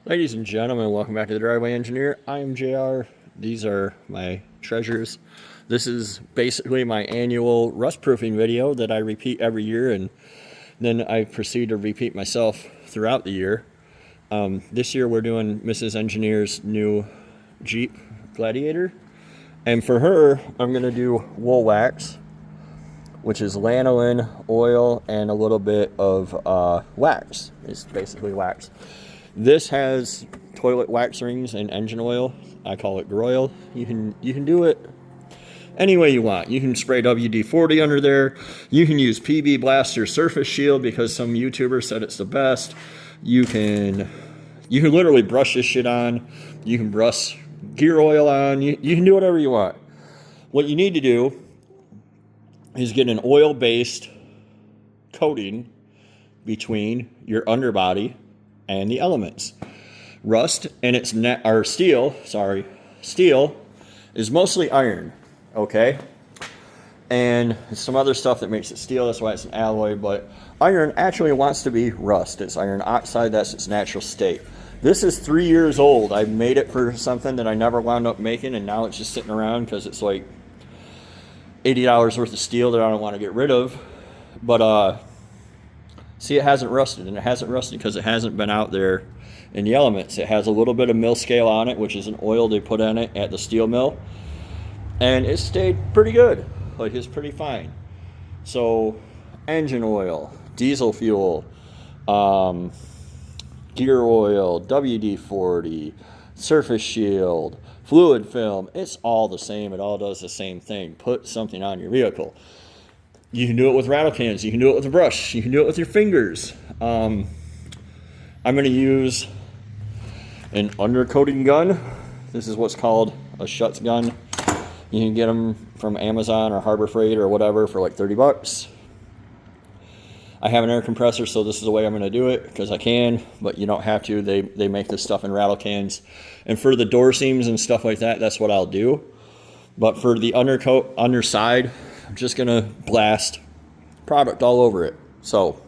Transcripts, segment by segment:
Ladies and gentlemen, welcome back to the Driveway Engineer. I am JR. These are my treasures. This is basically my annual rust proofing video that I repeat every year, and then I proceed to repeat myself throughout the year. This year we're doing Mrs. Engineer's new Jeep Gladiator, and for her I'm going to do wool wax, which is lanolin, oil, and a little bit of wax. It's basically wax. This has toilet wax rings and engine oil. I call it groil. You can do it any way you want. You can spray WD-40 under there. You can use PB Blaster Surface Shield because some YouTubers said it's the best. You can literally brush this shit on. You can brush gear oil on. You can do whatever you want. What you need to do is get an oil-based coating between your underbody and the elements. Rust and its steel is mostly iron, okay? And some other stuff that makes it steel, that's why it's an alloy, but iron actually wants to be rust. It's iron oxide, that's its natural state. This is 3 years old. I made it for something that I never wound up making, and now it's just sitting around because it's like $80 worth of steel that I don't want to get rid of. But see, it hasn't rusted, and it hasn't rusted because it hasn't been out there in the elements. It has a little bit of mill scale on it, which is an oil they put in it at the steel mill, and it stayed pretty good. Like, it's pretty fine. So engine oil, diesel fuel, gear oil, WD-40, surface shield, fluid film, it's all the same. It all does the same thing. Put something on your vehicle. You can do it with rattle cans. You can do it with a brush. You can do it with your fingers. I'm going to use an undercoating gun. This is what's called a Schutz gun. You can get them from Amazon or Harbor Freight or whatever for like 30 bucks. I have an air compressor, so this is the way I'm going to do it because I can, but you don't have to. They make this stuff in rattle cans. And for the door seams and stuff like that, that's what I'll do. But for the underside, I'm just going to blast product all over it. So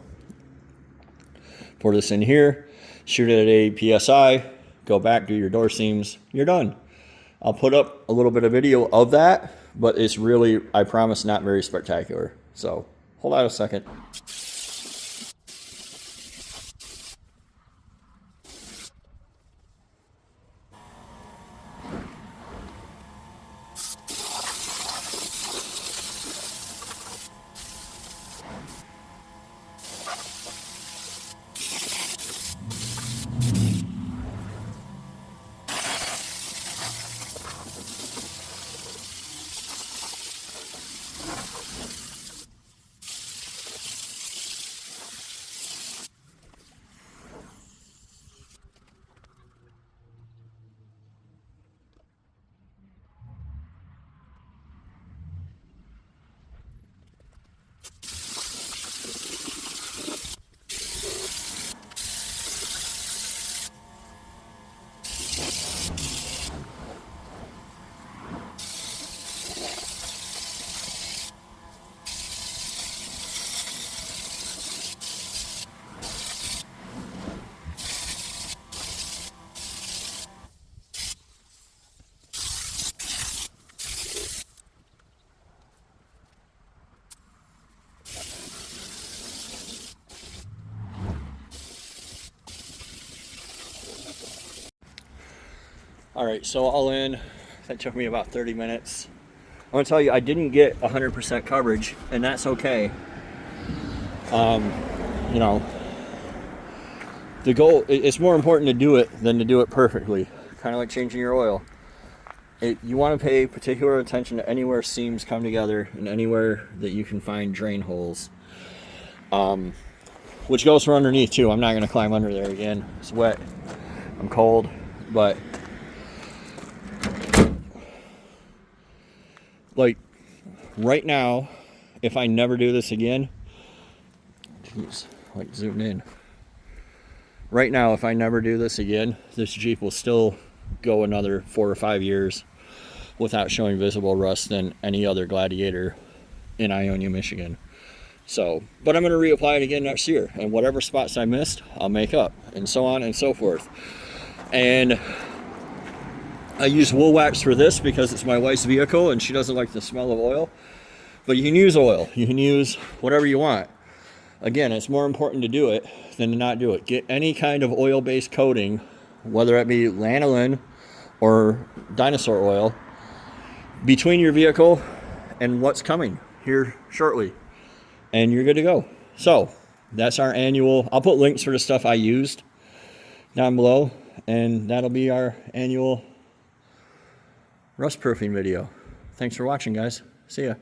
pour this in here, shoot it at 80 PSI, go back, do your door seams, you're done. I'll put up a little bit of video of that, but it's really, I promise, not very spectacular. So hold on a second. All right, so all in, that took me about 30 minutes. I'm gonna tell you, I didn't get 100% coverage, and that's okay. You know, the goal, it's more important to do it than to do it perfectly. Kind of like changing your oil. You want to pay particular attention to anywhere seams come together and anywhere that you can find drain holes. Which goes for underneath too. I'm not gonna climb under there again. It's wet, I'm cold, but like right now, if I never do this again, jeez, like zoom in. Right now, if I never do this again, this Jeep will still go another 4 or 5 years without showing visible rust than any other Gladiator in Ionia, Michigan. So, but I'm going to reapply it again next year, and whatever spots I missed, I'll make up, and so on and so forth. And I use wool wax for this because it's my wife's vehicle and she doesn't like the smell of oil. But you can use oil. You can use whatever you want. Again, it's more important to do it than to not do it. Get any kind of oil-based coating, whether it be lanolin or dinosaur oil, between your vehicle and what's coming here shortly. And you're good to go. So that's our annual. I'll put links for the stuff I used down below. And that'll be our annual rust proofing video. Thanks for watching, guys. See ya.